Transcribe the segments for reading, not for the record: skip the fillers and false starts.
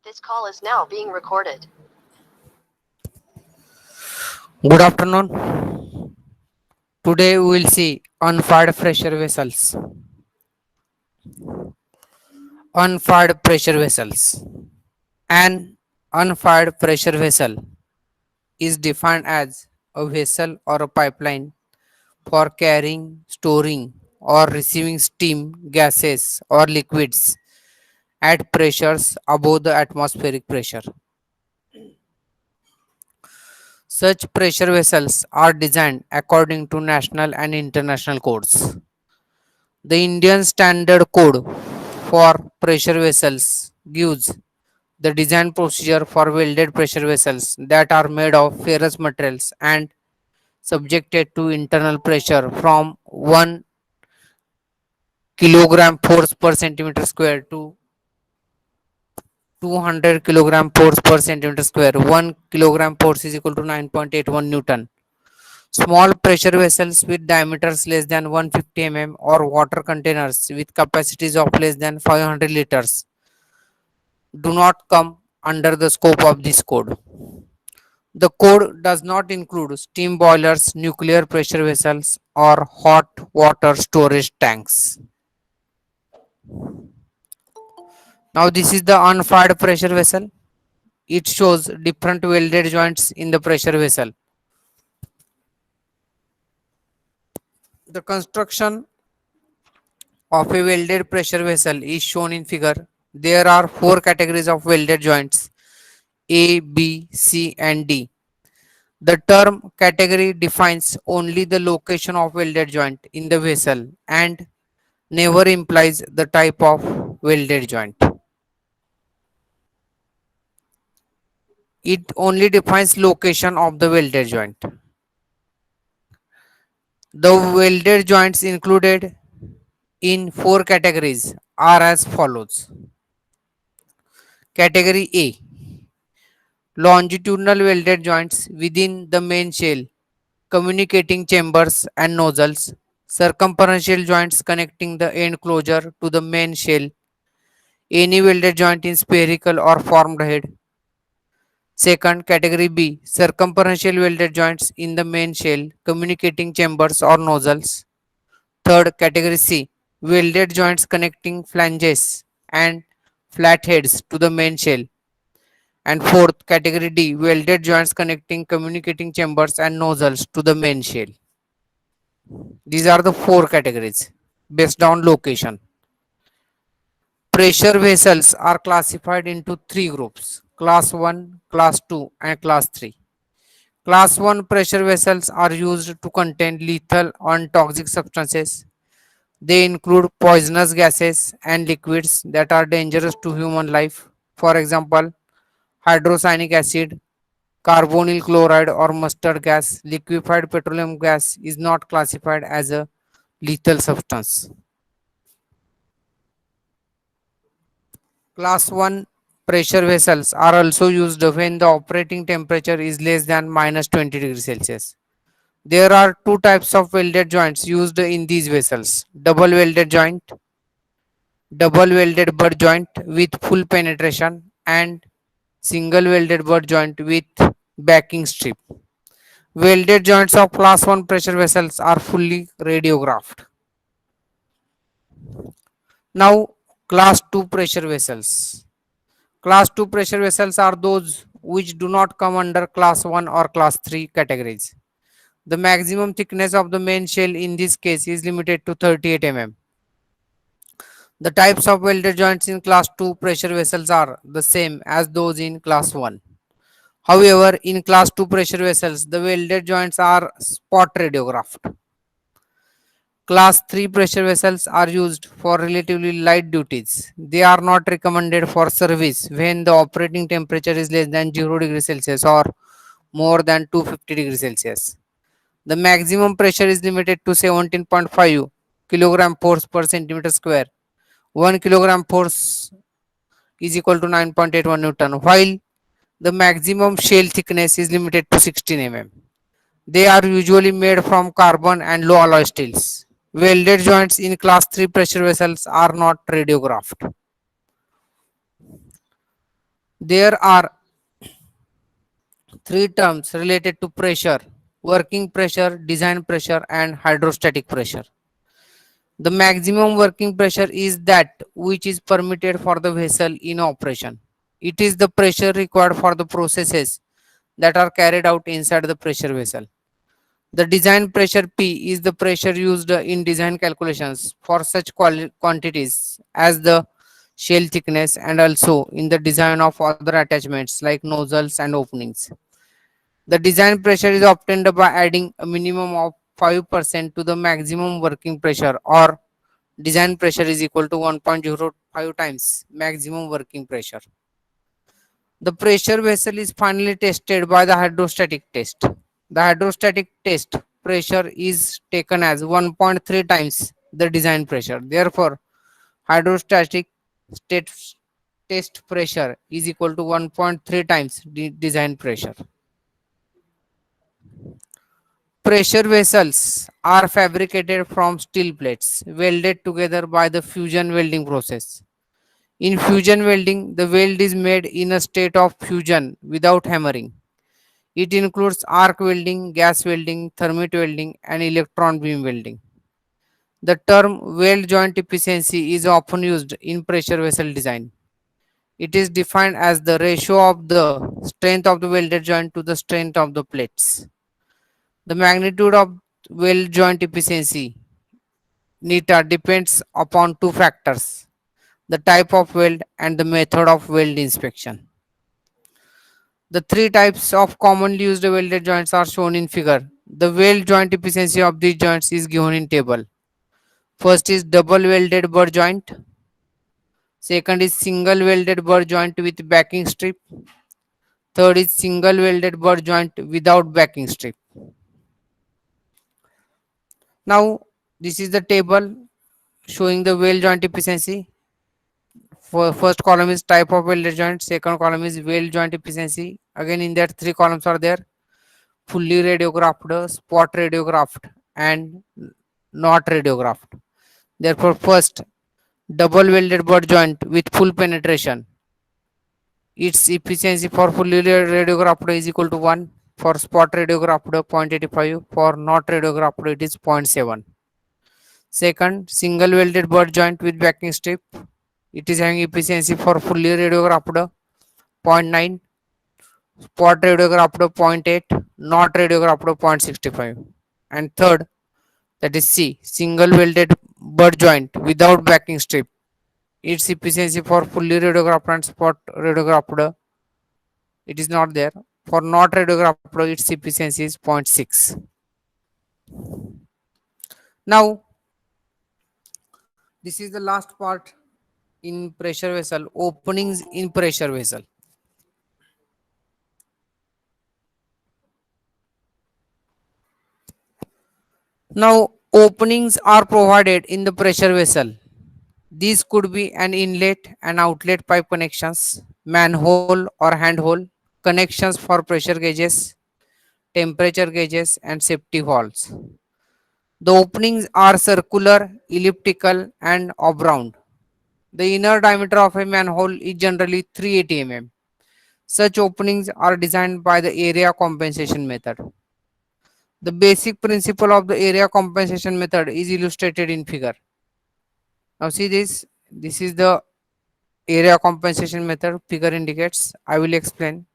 This call is now being recorded. Good afternoon. Today we will see unfired pressure vessels. Unfired pressure vessels. An unfired pressure vessel is defined as a vessel or a pipeline for carrying, storing, or receiving steam, gases, or liquids at pressures above the atmospheric pressure. Such pressure vessels are designed according to national and international codes. The Indian Standard Code for pressure vessels gives the design procedure for welded pressure vessels that are made of ferrous materials and subjected to internal pressure from 1 kilogram force per centimeter square to 200 kilogram force per centimeter square. 1 kilogram force is equal to 9.81 Newton. Small pressure vessels with diameters less than 150 mm or water containers with capacities of less than 500 liters do not come under the scope of this code. The code does not include steam boilers, nuclear pressure vessels, or hot water storage tanks. Now, this is the unfired pressure vessel. It shows different welded joints in the pressure vessel. The construction of a welded pressure vessel is shown in figure. There are four categories of welded joints: A, B, C, and D. The term category defines only the location of welded joint in the vessel and never implies the type of welded joint. It only defines location of the welded joint. The welded joints included in four categories are as follows. Category A: longitudinal welded joints within the main shell, communicating chambers and nozzles, circumferential joints connecting the end closure to the main shell, any welded joint in spherical or formed head. Second, category B, circumferential welded joints in the main shell, communicating chambers or nozzles. Third, category C, welded joints connecting flanges and flatheads to the main shell. And fourth, category D, welded joints connecting communicating chambers and nozzles to the main shell. These are the four categories based on location. Pressure vessels are classified into three groups: class 1, class 2, and class 3. Class 1 pressure vessels are used to contain lethal and toxic substances. They include poisonous gases and liquids that are dangerous to human life. For example, hydrocyanic acid, carbonyl chloride, or mustard gas. Liquefied petroleum gas is not classified as a lethal substance. Class 1 pressure vessels are also used when the operating temperature is less than minus 20 degrees Celsius. There are two types of welded joints used in these vessels: double welded butt joint with full penetration, and single welded butt joint with backing strip. Welded joints of class 1 pressure vessels are fully radiographed. Now, class 2 pressure vessels. Class 2 pressure vessels are those which do not come under class 1 or class 3 categories. The maximum thickness of the main shell in this case is limited to 38 mm. The types of welded joints in class 2 pressure vessels are the same as those in class 1. However, in class 2 pressure vessels, the welded joints are spot radiographed. Class 3 pressure vessels are used for relatively light duties. They are not recommended for service when the operating temperature is less than 0 degrees Celsius or more than 250 degrees Celsius. The maximum pressure is limited to 17.5 kilogram force per centimeter square. 1 kilogram force is equal to 9.81 Newton, while the maximum shell thickness is limited to 16 mm. They are usually made from carbon and low alloy steels. Welded joints in class 3 pressure vessels are not radiographed. There are three terms related to pressure: working pressure, design pressure, and hydrostatic pressure. The maximum working pressure is that which is permitted for the vessel in operation. It is the pressure required for the processes that are carried out inside the pressure vessel. The design pressure P is the pressure used in design calculations for such quantities as the shell thickness and also in the design of other attachments like nozzles and openings. The design pressure is obtained by adding a minimum of 5% to the maximum working pressure, or design pressure is equal to 1.05 times maximum working pressure. The pressure vessel is finally tested by the hydrostatic test. The hydrostatic test pressure is taken as 1.3 times the design pressure. Therefore, hydrostatic state test pressure is equal to 1.3 times design pressure. Pressure vessels are fabricated from steel plates welded together by the fusion welding process. In fusion welding, the weld is made in a state of fusion without hammering. It includes arc welding, gas welding, thermite welding, and electron beam welding. The term weld joint efficiency is often used in pressure vessel design. It is defined as the ratio of the strength of the welded joint to the strength of the plates. The magnitude of weld joint efficiency neta depends upon two factors: the type of weld and the method of weld inspection. The three types of commonly used welded joints are shown in figure. The weld joint efficiency of these joints is given in table. First is double welded burr joint. Second is single welded burr joint with backing strip. Third is single welded burr joint without backing strip. Now, this is the table showing the weld joint efficiency. First column is type of welded joint. Second column is weld joint efficiency. Again, in that three columns are there: fully radiographed, spot radiographed, and not radiographed. Therefore, first double welded butt joint with full penetration. Its efficiency for fully radiographed is equal to 1. For spot radiographed 0.85. For not radiographed it is zero point 0.7. Second, single welded butt joint with backing strip. It is having efficiency for fully radiographed 0.9. Spot radiographed 0.8. Not radiographed 0.65. And third, that is C, single welded butt joint without backing strip. Its efficiency for fully radiographed and spot radiographed, it is not there. For not radiographed, its efficiency is 0.6. Now, this is the last part in pressure vessel: openings in pressure vessel. Now, openings are provided in the pressure vessel. These could be an inlet and outlet pipe connections, manhole or handhole, connections for pressure gauges, temperature gauges, and safety valves. The openings are circular, elliptical, and oblong. The inner diameter of a manhole is generally 380 mm. Such openings are designed by the area compensation method. The basic principle of the area compensation method is illustrated in figure. Now see this. This is the area compensation method figure indicates. I will explain.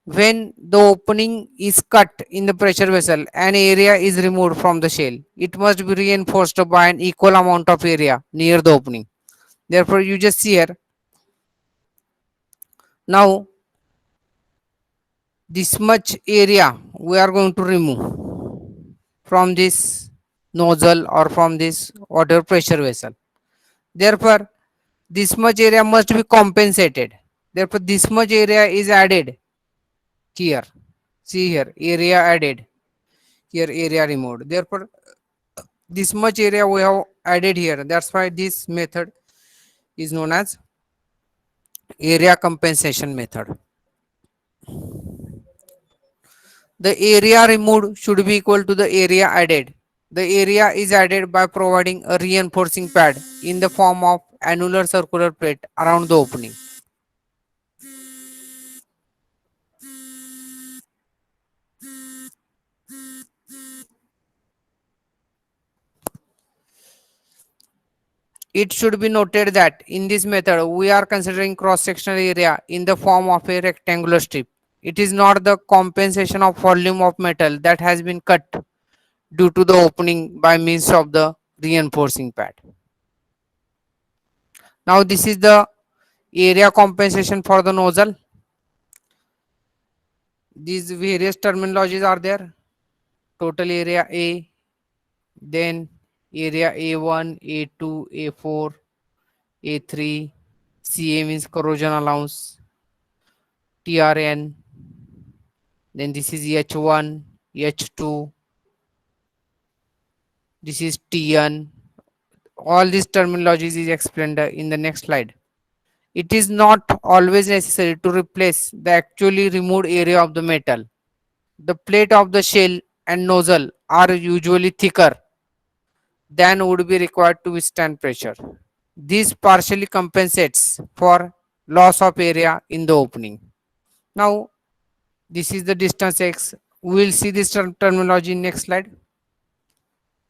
When the opening is cut in the pressure vessel, an area is removed from the shell. It must be reinforced by an equal amount of area near the opening. Therefore, you just see here. Now, this much area we are going to remove from this nozzle or from this water pressure vessel. Therefore, this much area must be compensated. Therefore, this much area is added here. See here, area added. Here, area removed. Therefore, this much area we have added here. That's why this method is known as area compensation method. The area removed should be equal to the area added. The area is added by providing a reinforcing pad in the form of annular circular plate around the opening. It should be noted that in this method, we are considering cross-sectional area in the form of a rectangular strip. It is not the compensation of volume of metal that has been cut due to the opening by means of the reinforcing pad. Now this is the area compensation for the nozzle. These various terminologies are there. Total area A, then area A1, A2, A4, A3, CA means corrosion allowance, TRN, then this is H1, H2, this is TN. All these terminologies is explained in the next slide. It is not always necessary to replace the actually removed area of the metal. The plate of the shell and nozzle are usually thicker than would be required to withstand pressure. This partially compensates for loss of area in the opening. Now, this is the distance x. We will see this terminology in next slide.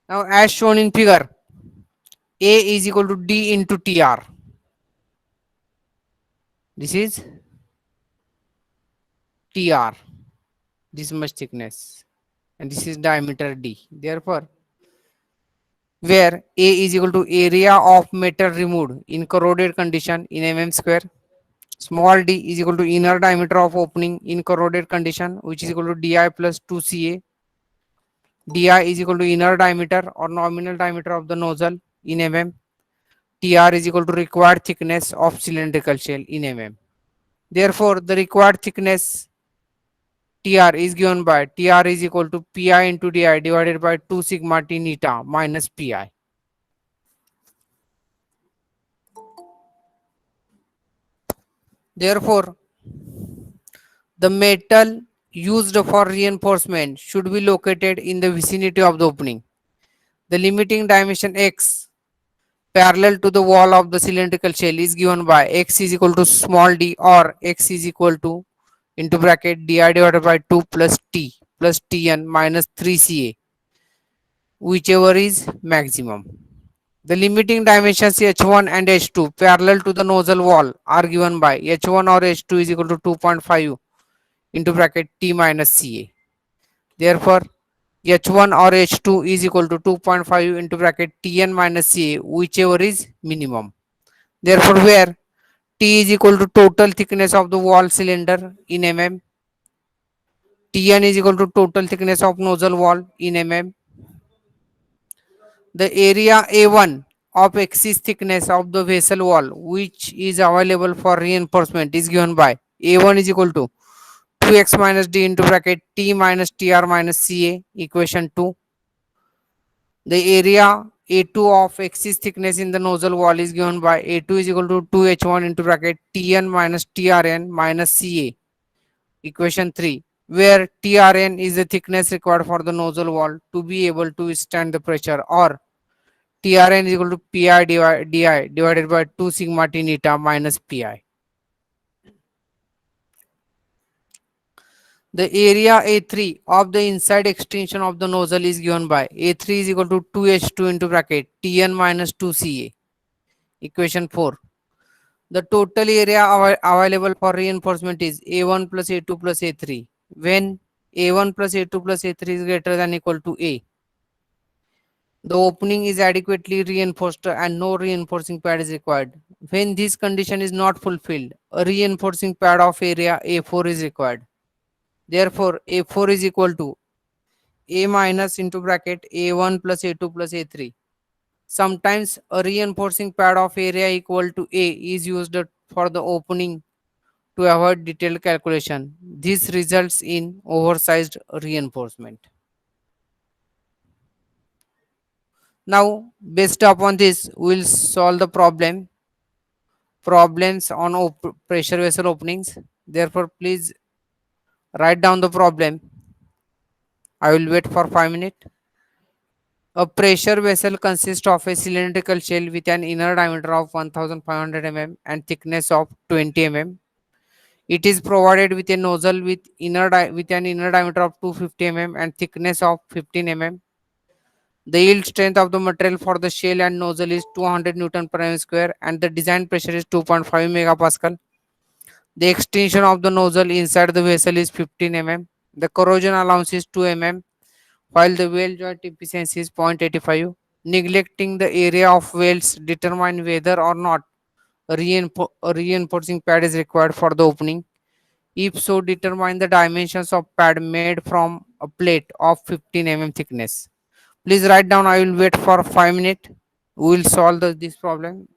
Now, as shown in figure, A is equal to D into TR. This is TR, this much thickness, and this is diameter D. Therefore, where A is equal to area of metal removed in corroded condition in mm square, small d is equal to inner diameter of opening in corroded condition, which is equal to di plus 2ca. Di is equal to inner diameter or nominal diameter of the nozzle in mm. Tr is equal to required thickness of cylindrical shell in mm. Therefore, the required thickness Tr is given by Tr is equal to Pi into Di divided by 2 sigma T neta minus Pi. Therefore, the metal used for reinforcement should be located in the vicinity of the opening. The limiting dimension x parallel to the wall of the cylindrical shell is given by x is equal to small d or x is equal to into bracket di divided by 2 plus tn minus 3ca, whichever is maximum. The limiting dimensions h1 and h2 parallel to the nozzle wall are given by h1 or h2 is equal to 2.5 into bracket t minus ca. Therefore, h1 or h2 is equal to 2.5 into bracket tn minus ca, whichever is minimum. Therefore, where t is equal to total thickness of the wall cylinder in mm, tn is equal to total thickness of nozzle wall in mm. The area A1 of axis thickness of the vessel wall which is available for reinforcement is given by A1 is equal to 2x minus d into bracket t minus tr minus ca, equation 2. The area A2 of axis thickness in the nozzle wall is given by A2 is equal to 2h1 into bracket tn minus trn minus ca, equation 3, where trn is the thickness required for the nozzle wall to be able to withstand the pressure, or trn is equal to pi di divided by 2 sigma t neta minus pi. The area A3 of the inside extension of the nozzle is given by A3 is equal to 2h2 into bracket Tn minus 2Ca, equation 4. The total area available for reinforcement is A1 plus A2 plus A3 when A1 plus A2 plus A3 is greater than equal to A. The opening is adequately reinforced and no reinforcing pad is required. When this condition is not fulfilled, a reinforcing pad of area A4 is required. Therefore, A4 is equal to A minus into bracket A1 plus A2 plus A3. Sometimes a reinforcing pad of area equal to A is used for the opening to avoid detailed calculation. This results in oversized reinforcement. Now, based upon this, we will solve the problems on pressure vessel openings. Therefore, please write down the problem. I will wait for 5 minutes. A pressure vessel consists of a cylindrical shell with an inner diameter of 1500 mm and thickness of 20 mm. It is provided with a nozzle with an inner diameter of 250 mm and thickness of 15 mm. The yield strength of the material for the shell and nozzle is 200 Newton per mm square and the design pressure is 2.5 megapascal. The extension of the nozzle inside the vessel is 15 mm. The corrosion allowance is 2 mm while the weld joint efficiency is 0.85. Neglecting the area of welds determine whether or not a reinforcing pad is required for the opening. If so, determine the dimensions of pad made from a plate of 15 mm thickness. Please write down. I will wait for 5 minutes. We will solve this problem.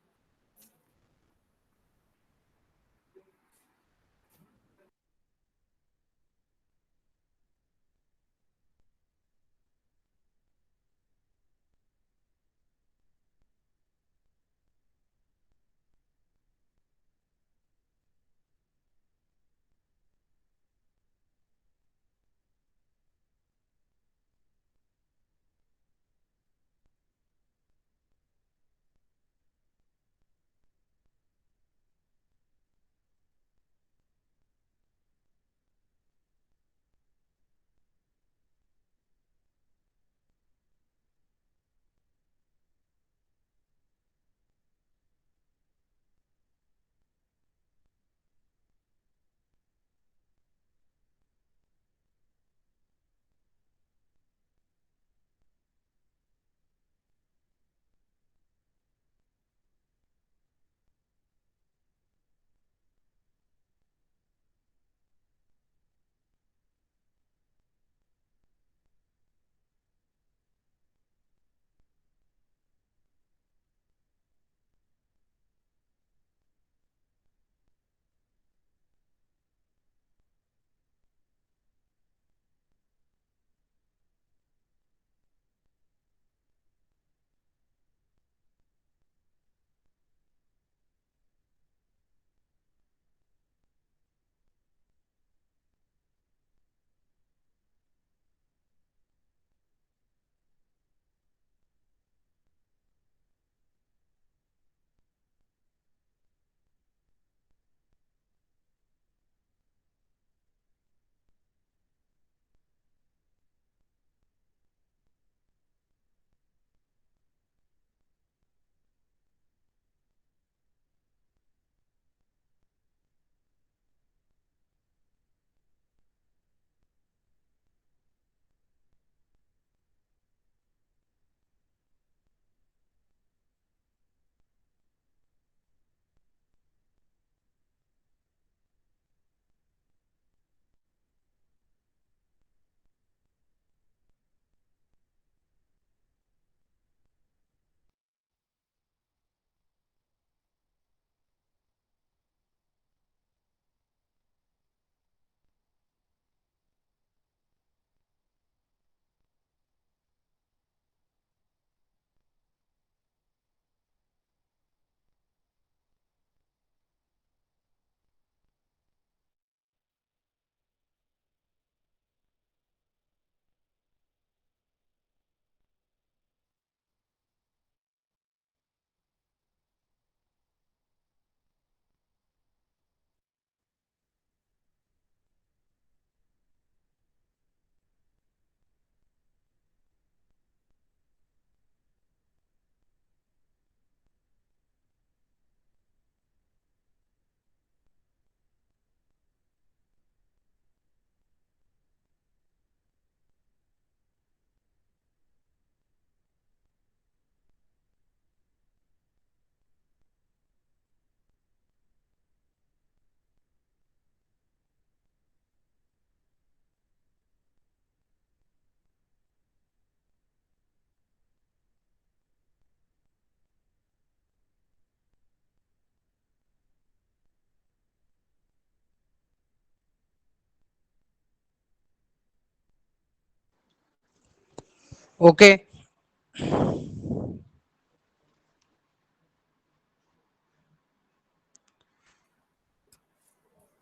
Okay,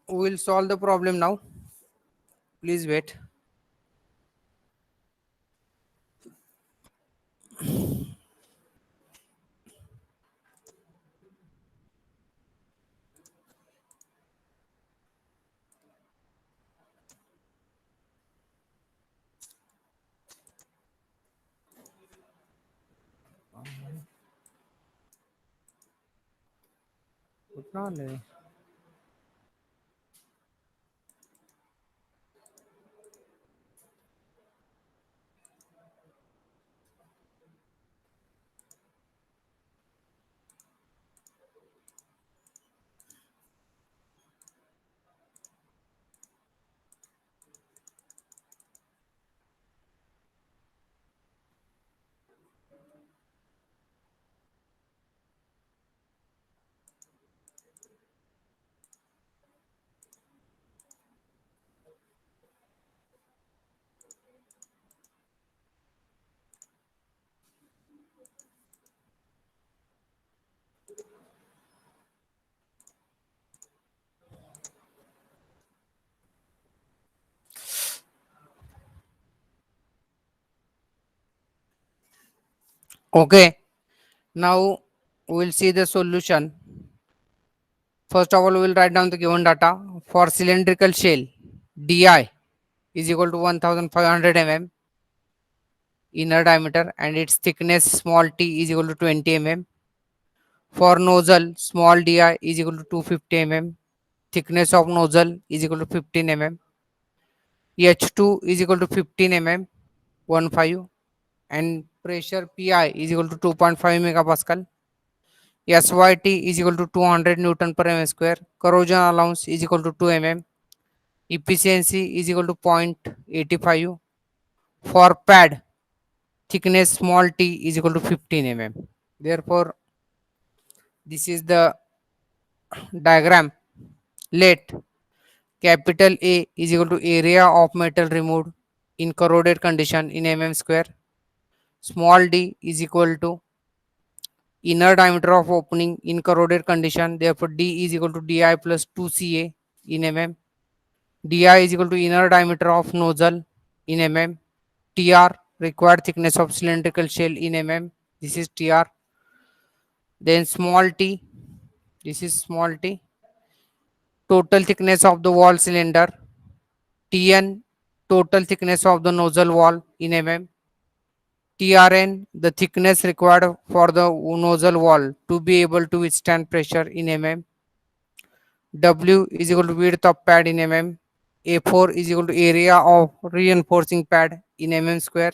we will solve the problem now. Please wait. कितना वाले? Okay, now we'll see the solution. First of all, we will write down the given data. For cylindrical shell, di is equal to 1500 mm inner diameter and its thickness small t is equal to 20 mm. For nozzle, small di is equal to 250 mm. Thickness of nozzle is equal to 15 mm. H2 is equal to 15 mm, 15, and pressure Pi is equal to 2.5 megapascal. SYT is equal to 200 Newton per mm square. Corrosion allowance is equal to 2 mm. Efficiency is equal to 0.85. For pad, thickness small t is equal to 15 mm. Therefore, this is the diagram. Let capital A is equal to area of metal removed in corroded condition in mm square. Small d is equal to inner diameter of opening in corroded condition. Therefore, d is equal to di plus 2ca in mm. Di is equal to inner diameter of nozzle in mm. Tr, required thickness of cylindrical shell in mm. This is Tr. Then small t, this is small t. Total thickness of the wall cylinder. Tn, total thickness of the nozzle wall in mm. Trn, the thickness required for the nozzle wall to be able to withstand pressure in mm. W is equal to width of pad in mm. A4 is equal to area of reinforcing pad in mm square.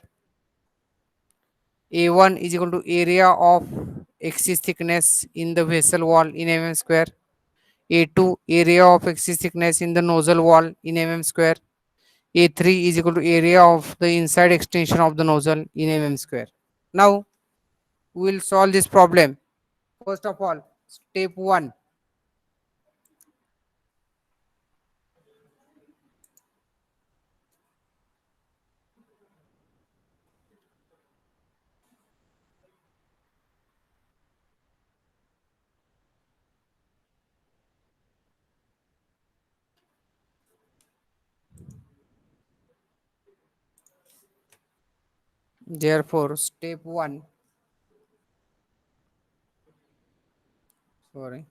A1 is equal to area of axis thickness in the vessel wall in mm square. A2 area of axis thickness in the nozzle wall in mm square. A3 is equal to area of the inside extension of the nozzle in mm square. Now we will solve this problem. First of all, step 1. Therefore, step 1, sorry,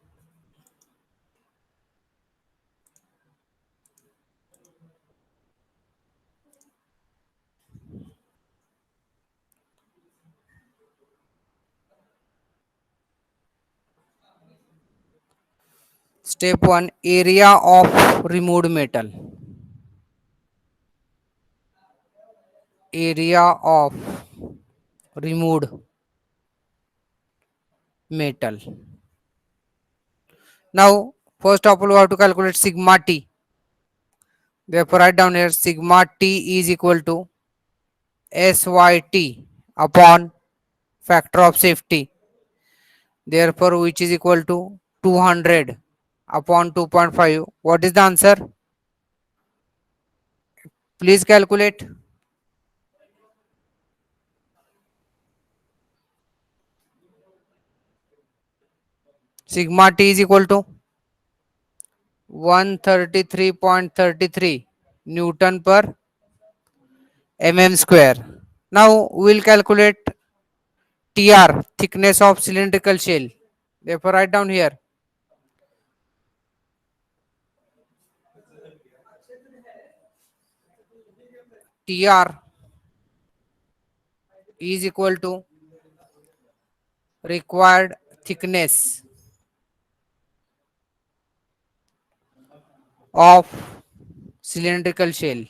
step 1, area of removed metal. Area of removed metal. Now, first of all, we have to calculate sigma t. Therefore, write down here sigma t is equal to SYT upon factor of safety. Therefore, which is equal to 200 upon 2.5. What is the answer? Please calculate. Sigma t is equal to 133.33 Newton per mm square. Now we will calculate TR, thickness of cylindrical shell. Therefore, write down here TR is equal to required thickness of cylindrical shell,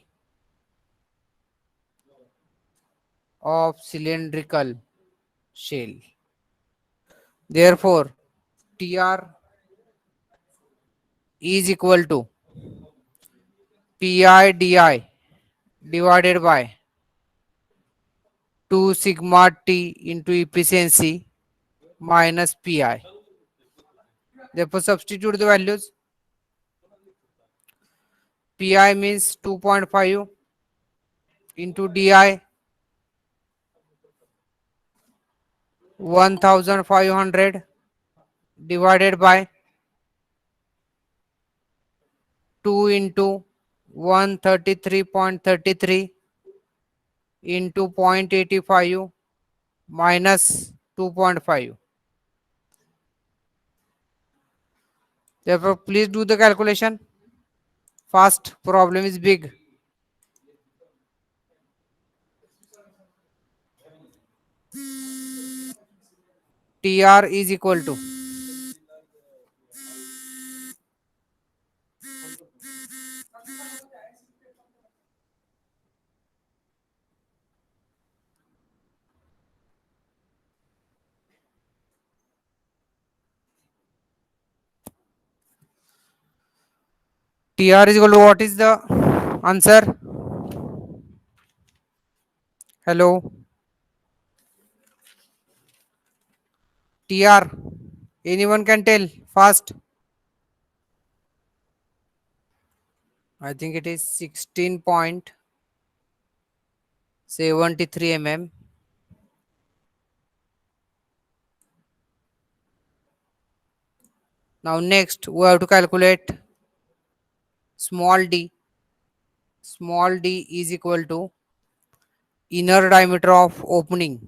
of cylindrical shell. Therefore, Tr is equal to Pi di divided by 2 sigma T into efficiency minus Pi. Therefore, substitute the values. Pi means 2.5 into di 1500 divided by 2 into 133.33 into 0.85 minus 2.5. Therefore, please do the calculation. Fast, problem is big. Tr is equal to Tr is equal to what is the answer? Hello. Tr. Anyone can tell fast. I think it is 16.73 mm. Now next we have to calculate small d. Small d is equal to inner diameter of opening.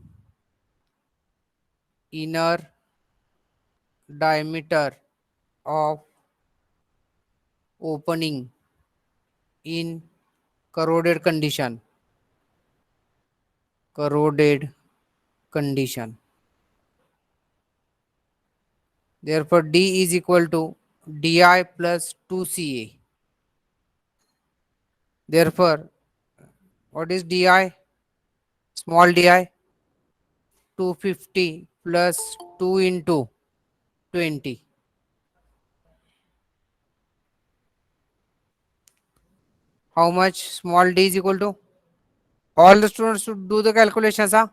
Inner diameter of opening in corroded condition. Corroded condition. Therefore, D is equal to Di plus 2Ca. Therefore, what is Di? Small di 250 plus 2 into 20. How much small d is equal to? All the students should do the calculations. Huh?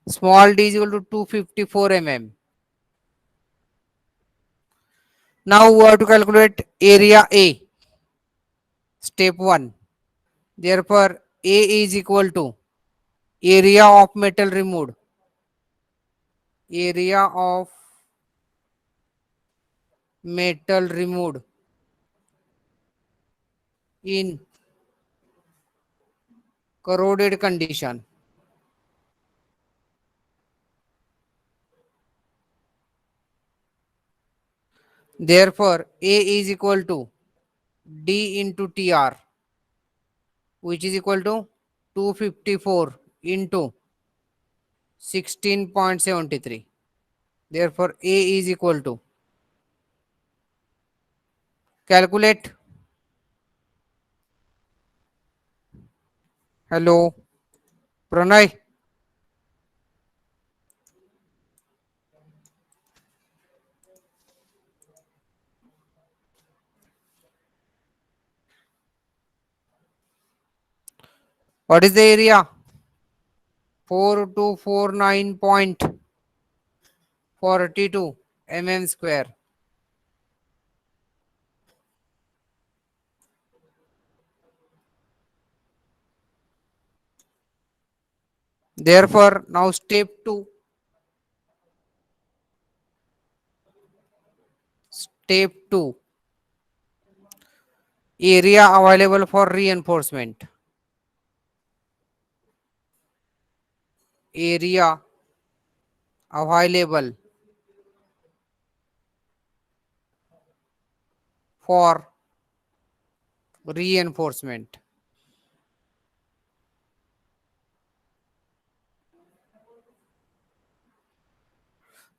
Small d is equal to 254 mm. Now we have to calculate area A. Step 1. Therefore, A is equal to area of metal removed. Area of metal removed in corroded condition. Therefore, A is equal to D into Tr, which is equal to 254 into 16.73. Therefore, A is equal to, calculate. Hello, Pranay. What is the area? 4249.42 mm square. Therefore, now step 2. Step 2. Area available for reinforcement. Area available for reinforcement.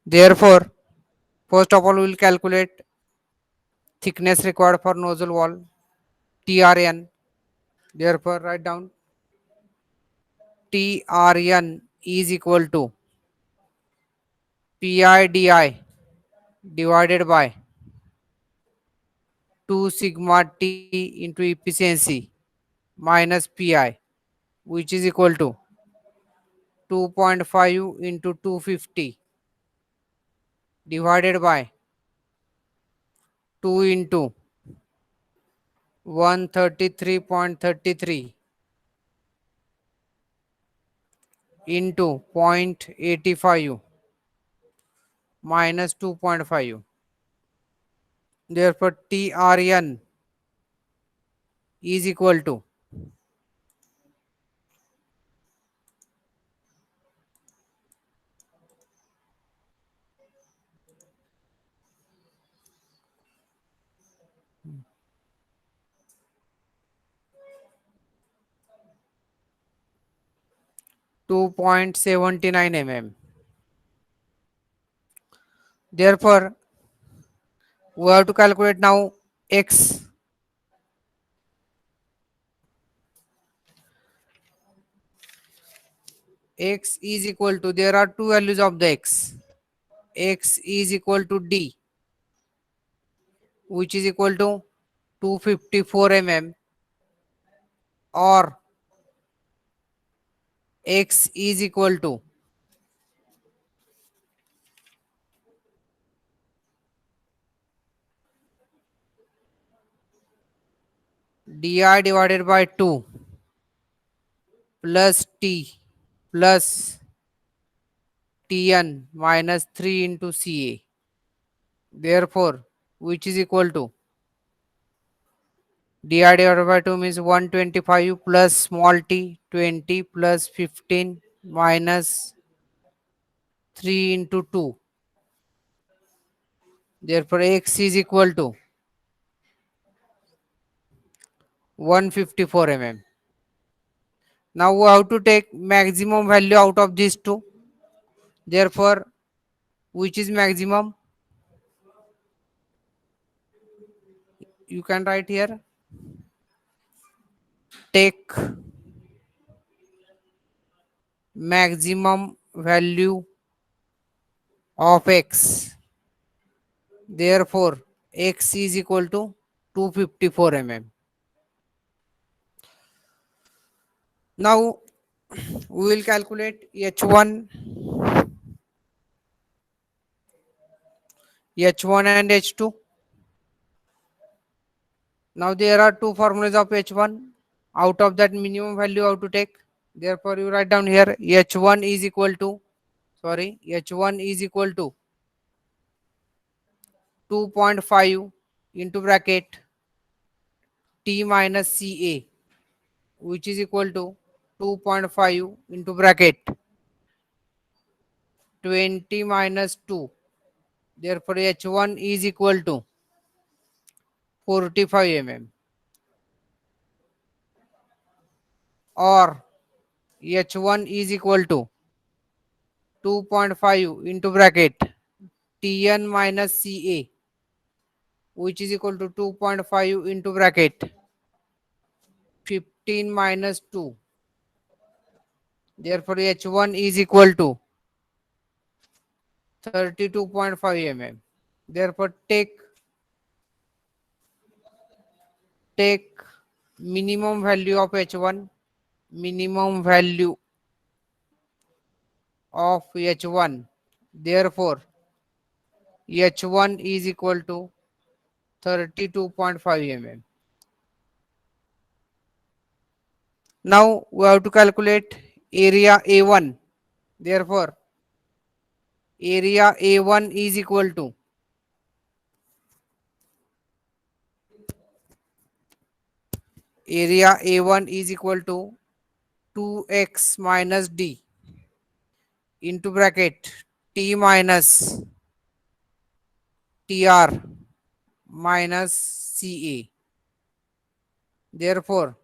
Therefore, first of all, we will calculate thickness required for nozzle wall, TRN. Therefore, write down TRN is equal to PIDI divided by 2 sigma T into efficiency minus Pi, which is equal to 2.5 into 250 divided by 2 into 133.33 into 0.85 minus 2.5. Therefore, TRN is equal to 2.79 mm. Therefore, we have to calculate now x. X is equal to, there are two values of the x. X is equal to D, which is equal to 254 mm, or x is equal to di divided by 2 plus t plus tn minus 3 into Ca. Therefore, which is equal to di divided by 2 means 125 plus small t 20 plus 15 minus 3 into 2. Therefore, x is equal to 154 mm. Now we have to take maximum value out of these two. Therefore, which is maximum? You can write here. Take maximum value of x. Therefore, x is equal to 254 mm. Now we will calculate H1, H1 and H2. Now there are two formulas of H1. Out of that, minimum value how to take. Therefore, you write down here H1 is equal to, H1 is equal to 2.5 into bracket T minus Ca, which is equal to 2.5 into bracket 20 minus 2. Therefore, H1 is equal to 45 mm, or H1 is equal to 2.5 into bracket Tn minus Ca, which is equal to 2.5 into bracket 15 minus 2. Therefore, H1 is equal to 32.5 mm. Therefore, take minimum value of H1, minimum value of H1. Therefore, H1 is equal to 32.5 mm. Now we have to calculate area A1. Therefore, area A1 is equal to area A1 is equal to 2x minus d into bracket t minus tr minus ca. Therefore,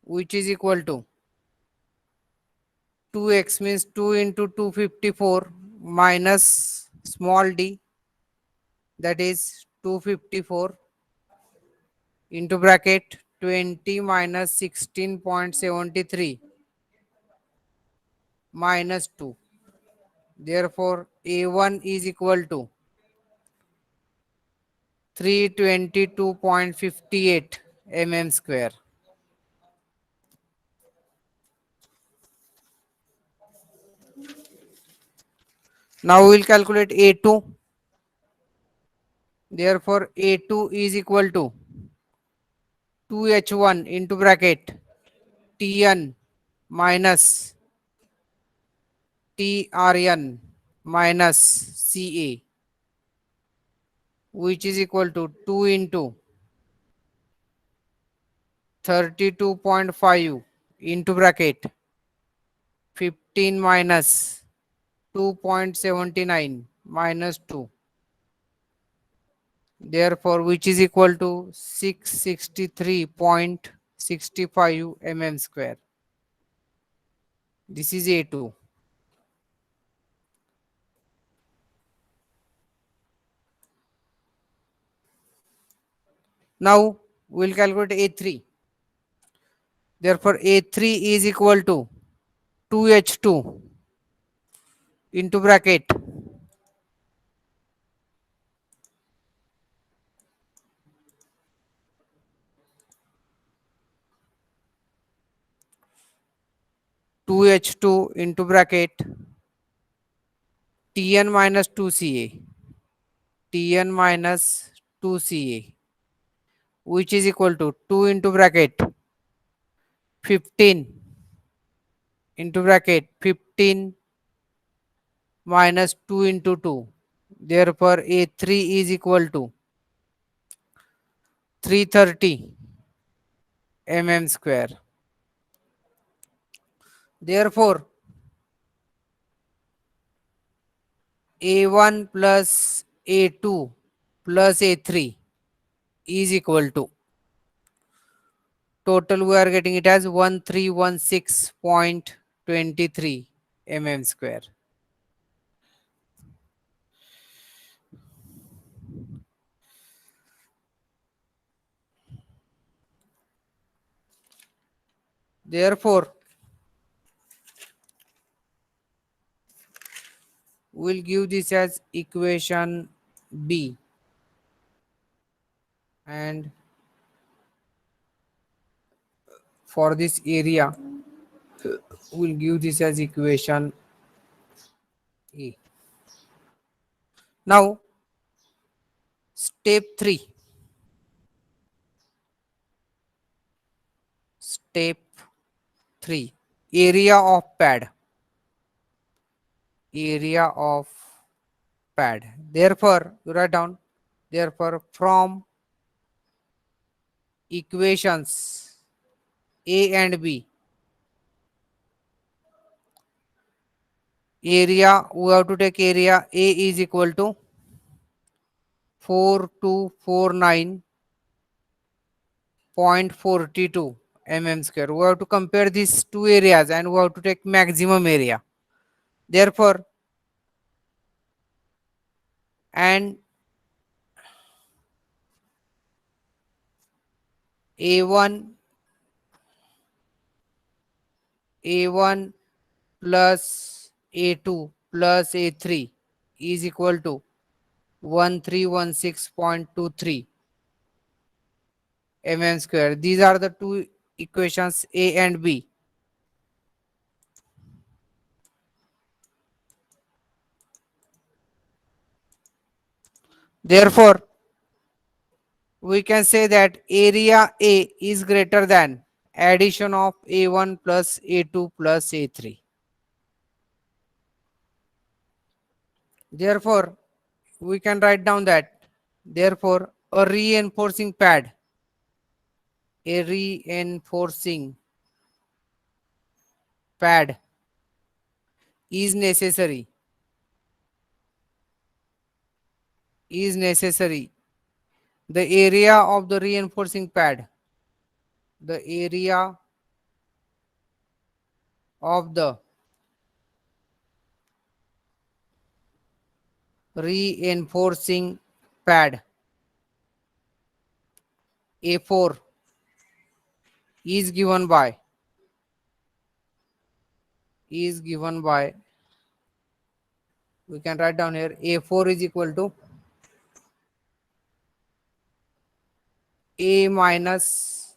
which is equal to 2x means 2 into 254 minus small d, that is 254 into bracket 20 minus 16.73 minus 2. Therefore, A1 is equal to 322.58 mm square. Now we will calculate A2. Therefore, A2 is equal to 2H1 into bracket Tn minus Trn minus Ca, which is equal to 2 into 32.5 into bracket 15 minus 2.79 minus 2. Therefore, which is equal to 663.65 mm square. This is A2. Now we will calculate A3. Therefore, A3 is equal to 2H2 into bracket 2H2 into bracket Tn minus 2Ca, Tn minus 2Ca, which is equal to 2 into bracket 15 into bracket 15 minus 2 into 2. Therefore, A3 is equal to 330 mm square. Therefore, A1 plus A2 plus A3 is equal to, total we are getting it as 1316.23 mm square. Therefore, we'll give this as equation B, and for this area we'll give this as equation A. Now step 3. Step 3. Area of pad. Area of pad. Therefore, you write down, therefore from equations A and B, area, we have to take area A is equal to 4249.42 mm square. We have to compare these two areas and we have to take maximum area. Therefore, and A1 plus A2 plus A3 is equal to 1316.23 mm square. These are the two equations A and B. Therefore, we can say that area A is greater than addition of A1 plus A2 plus A3. Therefore, we can write down that, therefore, a reinforcing pad is necessary the area of the reinforcing pad, the area of the reinforcing pad A4 is given by we can write down here A4 is equal to A minus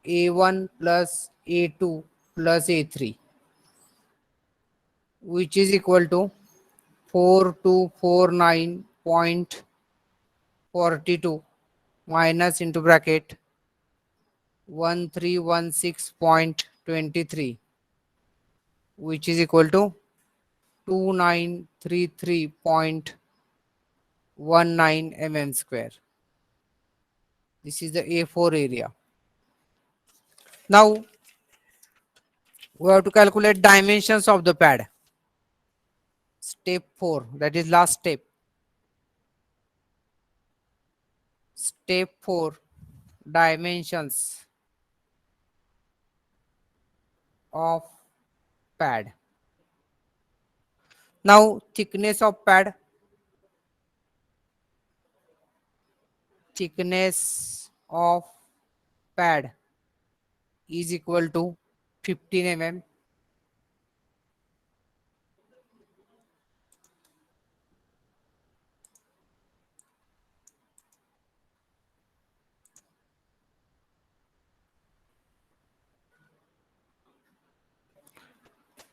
A1 plus A2 plus A3, which is equal to 4249.42 minus into bracket 1316.23, which is equal to 2933.19 mm square. This is the A4 area. Now we have to calculate dimensions of the pad. Step 4, that is last step. Step 4, dimensions of pad. Now thickness of pad, thickness of pad is equal to 15 mm.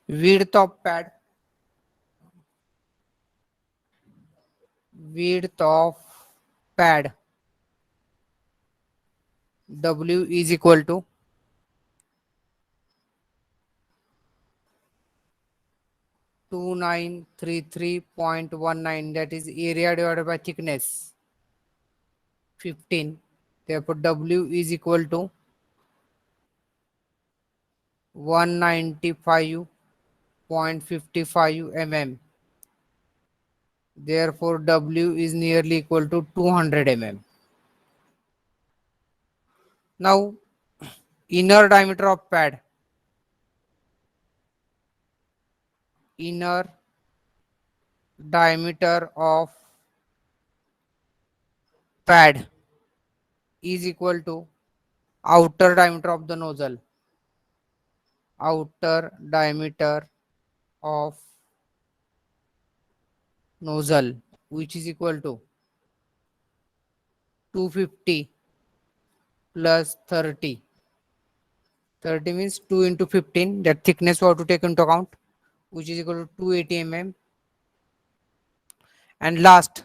Width of pad, width of pad W is equal to 2933.19, that is area divided by thickness 15. Therefore W is equal to 195.55 mm. Therefore W is nearly equal to 200 mm. Now inner diameter of pad, inner diameter of pad is equal to outer diameter of the nozzle, outer diameter of nozzle, which is equal to 250 plus 30. 30 means 2 into 15, that thickness we have to take into account, which is equal to 280 mm. And last,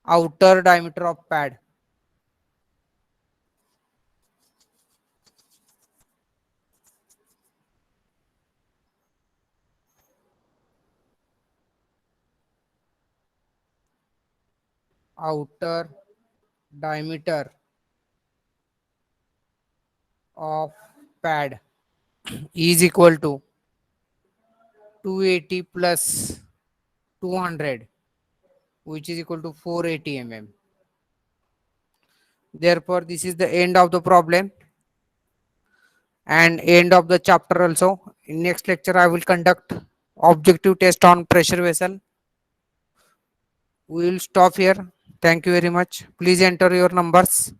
outer diameter of pad, outer diameter of pad is equal to 280 plus 200, which is equal to 480 mm. Therefore this is the end of the problem and end of the chapter also. In next lecture I will conduct objective test on pressure vessel. We will stop here. Thank you very much. Please enter your numbers.